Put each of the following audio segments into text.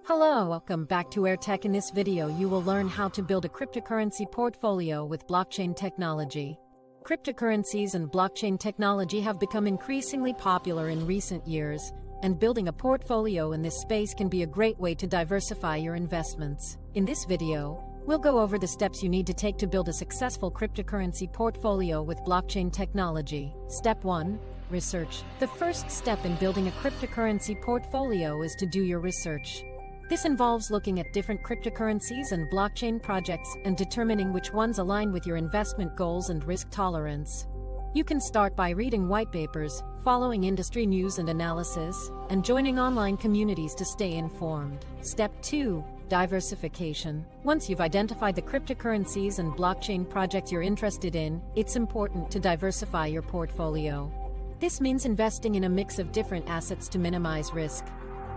Hello, welcome back to AirTech. In this video, you will learn how to build a cryptocurrency portfolio with blockchain technology. Cryptocurrencies and blockchain technology have become increasingly popular in recent years, and building a portfolio in this space can be a great way to diversify your investments. In this video, we'll go over the steps you need to take to build a successful cryptocurrency portfolio with blockchain technology. Step 1. Research. The first step in building a cryptocurrency portfolio is to do your research. This involves looking at different cryptocurrencies and blockchain projects and determining which ones align with your investment goals and risk tolerance. You can start by reading white papers, following industry news and analysis, and joining online communities to stay informed. Step 2. Diversification. Once you've identified the cryptocurrencies and blockchain projects you're interested in, it's important to diversify your portfolio. This means investing in a mix of different assets to minimize risk.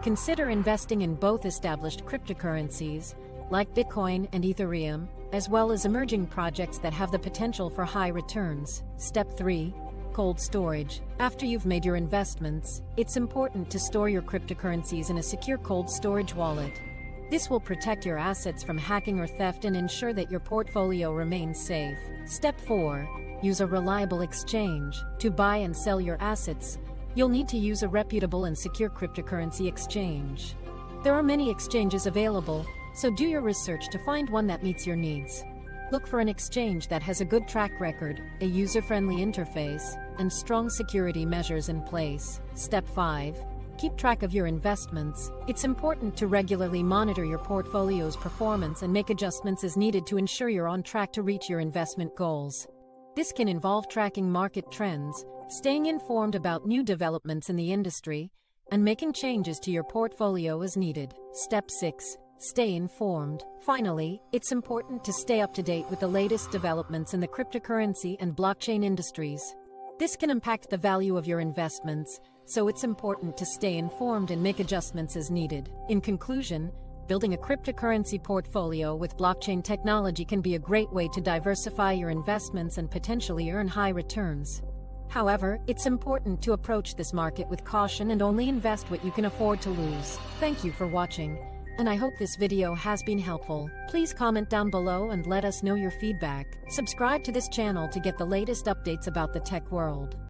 Consider investing in both established cryptocurrencies, like Bitcoin and Ethereum, as well as emerging projects that have the potential for high returns. Step 3. Cold storage. After you've made your investments, it's important to store your cryptocurrencies in a secure cold storage wallet. This will protect your assets from hacking or theft and ensure that your portfolio remains safe. Step 4. Use a reliable exchange. To buy and sell your assets, you'll need to use a reputable and secure cryptocurrency exchange. There are many exchanges available, so do your research to find one that meets your needs. Look for an exchange that has a good track record, a user-friendly interface, and strong security measures in place. Step 5. Keep track of your investments. It's important to regularly monitor your portfolio's performance and make adjustments as needed to ensure you're on track to reach your investment goals. This can involve tracking market trends, staying informed about new developments in the industry, and making changes to your portfolio as needed. Step 6. Stay informed. Finally, it's important to stay up to date with the latest developments in the cryptocurrency and blockchain industries. This can impact the value of your investments, so it's important to stay informed and make adjustments as needed. In conclusion, building a cryptocurrency portfolio with blockchain technology can be a great way to diversify your investments and potentially earn high returns. However, it's important to approach this market with caution and only invest what you can afford to lose. Thank you for watching, and I hope this video has been helpful. Please comment down below and let us know your feedback. Subscribe to this channel to get the latest updates about the tech world.